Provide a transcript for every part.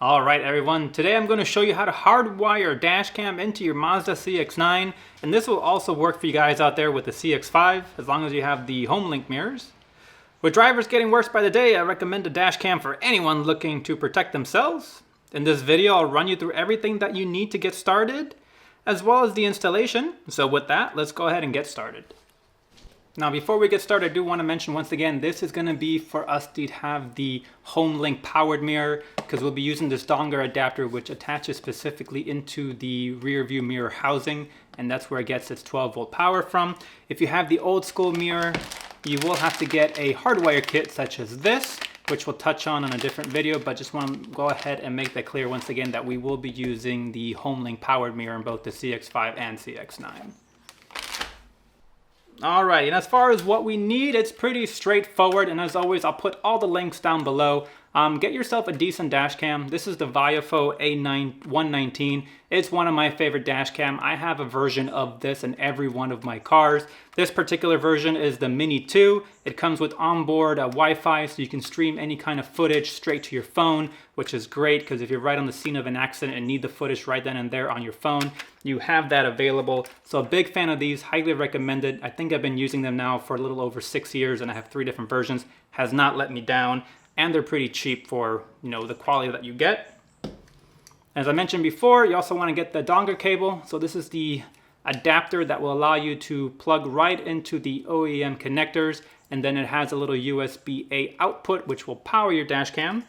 All right, everyone. Today I'm going to show you how to hardwire Dashcam into your Mazda CX9, and this will also work for you guys out there with the CX5 as long as you have the home link mirrors. With drivers getting worse by the day, I recommend a Dashcam for anyone looking to protect themselves. In this video, I'll run you through everything that you need to get started, as well as the installation. So with that, let's go ahead and get started. Now, before we get started, I do want to mention once again, this is going to be for us to have the home link powered mirror, because we'll be using this dongle adapter which attaches specifically into the rear view mirror housing, and that's where it gets its 12-volt power from. If you have the old school mirror, you will have to get a hardwire kit such as this, which we'll touch on in a different video, but just want to go ahead and make that clear once again that we will be using the home link powered mirror in both the CX5 and CX9. Alright, and as far as what we need, it's pretty straightforward, and as always, I'll put all the links down below. Get yourself a decent dash cam. This is the Viafo A119. It's one of my favorite dash cam. I have a version of this in every one of my cars. This particular version is the Mini 2. It comes with onboard Wi-Fi, so you can stream any kind of footage straight to your phone, which is great because if you're right on the scene of an accident and need the footage right then and there on your phone, you have that available. So a big fan of these, highly recommended. I think I've been using them now for a little over 6 years, and I have 3 different versions. Has not let me down. And they're pretty cheap for, the quality that you get. As I mentioned before, you also want to get the dongle cable. So this is the adapter that will allow you to plug right into the OEM connectors, and then it has a little USB-A output which will power your dash cam.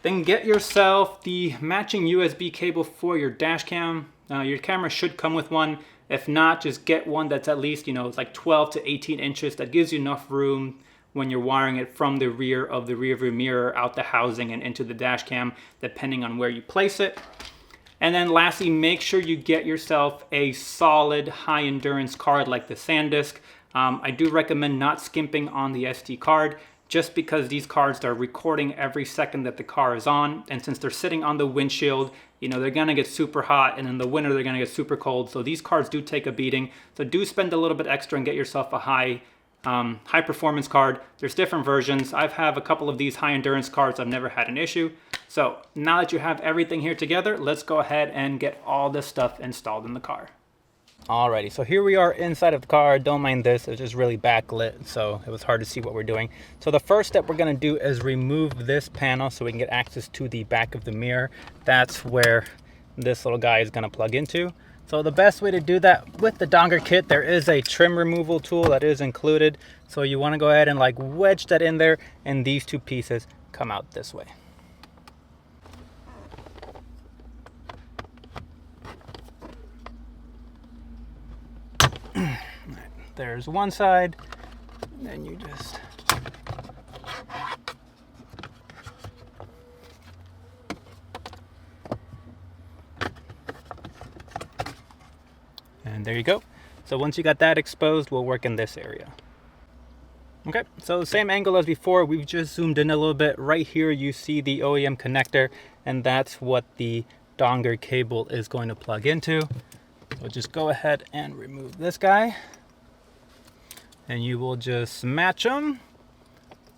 Then get yourself the matching USB cable for your dash cam. Your camera should come with one. If not, just get one that's at least, it's like 12 to 18 inches. That gives you enough room when you're wiring it from the rear of the rear view mirror out the housing and into the dash cam, depending on where you place it. And then lastly, make sure you get yourself a solid high endurance card like the SanDisk. I do recommend not skimping on the SD card, just because these cards are recording every second that the car is on, and since they're sitting on the windshield, they're gonna get super hot, and in the winter they're gonna get super cold, so these cards do take a beating. So do spend a little bit extra and get yourself a high performance card. There's different versions. I have a couple of these high endurance cards. I've never had an issue. So now that you have everything here together, let's go ahead and get all this stuff installed in the car. Alrighty, so here we are inside of the car. Don't mind this, it's just really backlit, so it was hard to see what we're doing. So the first step we're gonna do is remove this panel so we can get access to the back of the mirror. That's where this little guy is gonna plug into. So the best way to do that with the dongle kit, there is a trim removal tool that is included. So you want to go ahead and wedge that in there, and these two pieces come out this way. There's one side, and then you just and there you go. So once you got that exposed, we'll work in this area. Okay, so same angle as before, we've just zoomed in a little bit. Right here you see the OEM connector, and that's what the dongle cable is going to plug into. So just go ahead and remove this guy, and you will just match them.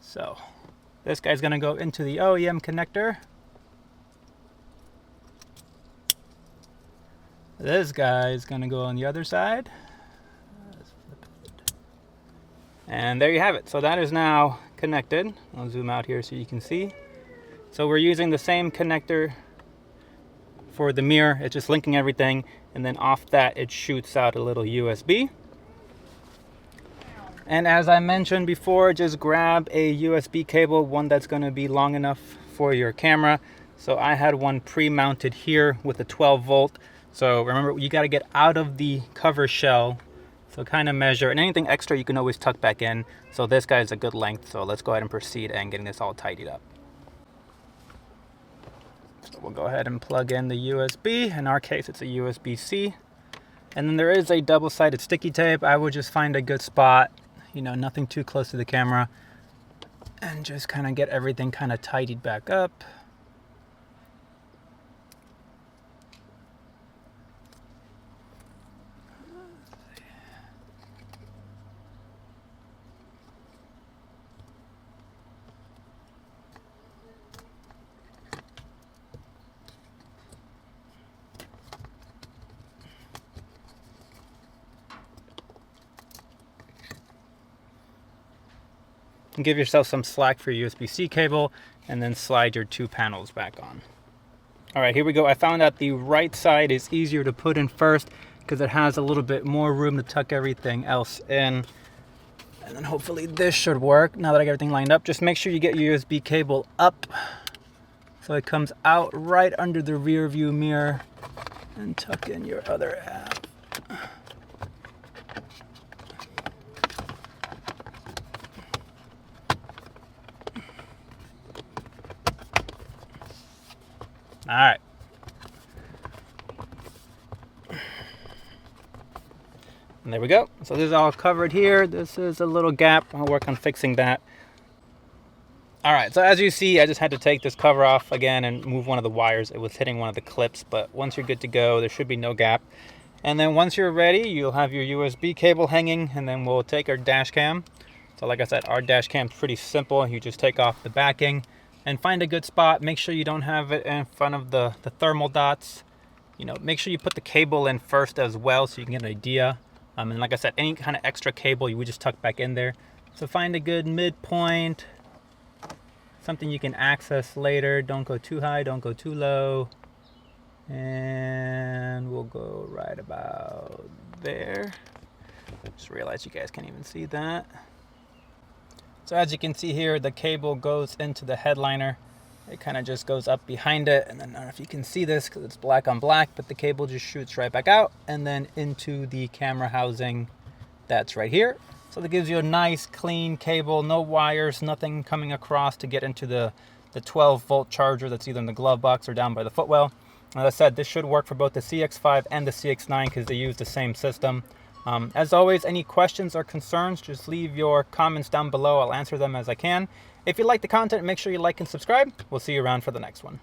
So this guy's gonna go into the OEM connector. This guy is going to go on the other side. And there you have it. So that is now connected. I'll zoom out here so you can see. So we're using the same connector for the mirror. It's just linking everything. And then off that, it shoots out a little USB. And as I mentioned before, just grab a USB cable, one that's going to be long enough for your camera. So I had one pre-mounted here with a 12 volt. So remember, you got to get out of the cover shell. So kind of measure, and anything extra you can always tuck back in. So this guy is a good length. So let's go ahead and proceed and getting this all tidied up. So we'll go ahead and plug in the USB. In our case, it's a USB-C. And then there is a double-sided sticky tape. I would just find a good spot, nothing too close to the camera, and just kind of get everything kind of tidied back up. and give yourself some slack for your USB-C cable, and then slide your 2 panels back on. All right, here we go. I found out the right side is easier to put in first because it has a little bit more room to tuck everything else in. And then hopefully this should work now that I got everything lined up. Just make sure you get your USB cable up so it comes out right under the rear view mirror, and tuck in your other half. All right. And there we go. So this is all covered here. This is a little gap. I'll work on fixing that. All right, so as you see, I just had to take this cover off again and move one of the wires. It was hitting one of the clips, but once you're good to go, there should be no gap. And then once you're ready, you'll have your USB cable hanging, and then we'll take our dash cam. So like I said, our dash cam is pretty simple. You just take off the backing and find a good spot. Make sure you don't have it in front of the thermal dots. You know, make sure you put the cable in first as well so you can get an idea. And like I said, any kind of extra cable, you would just tuck back in there. So find a good midpoint, something you can access later. Don't go too high, don't go too low. And we'll go right about there. Just realized you guys can't even see that. So as you can see here, the cable goes into the headliner. It kind of just goes up behind it, and then I don't know if you can see this because it's black on black, but the cable just shoots right back out and then into the camera housing that's right here. So that gives you a nice clean cable, no wires, nothing coming across to get into the 12-volt charger that's either in the glove box or down by the footwell. As I said, this should work for both the CX5 and the CX9 because they use the same system. As always, any questions or concerns, just leave your comments down below. I'll answer them as I can. If you like the content, make sure you like and subscribe. We'll see you around for the next one.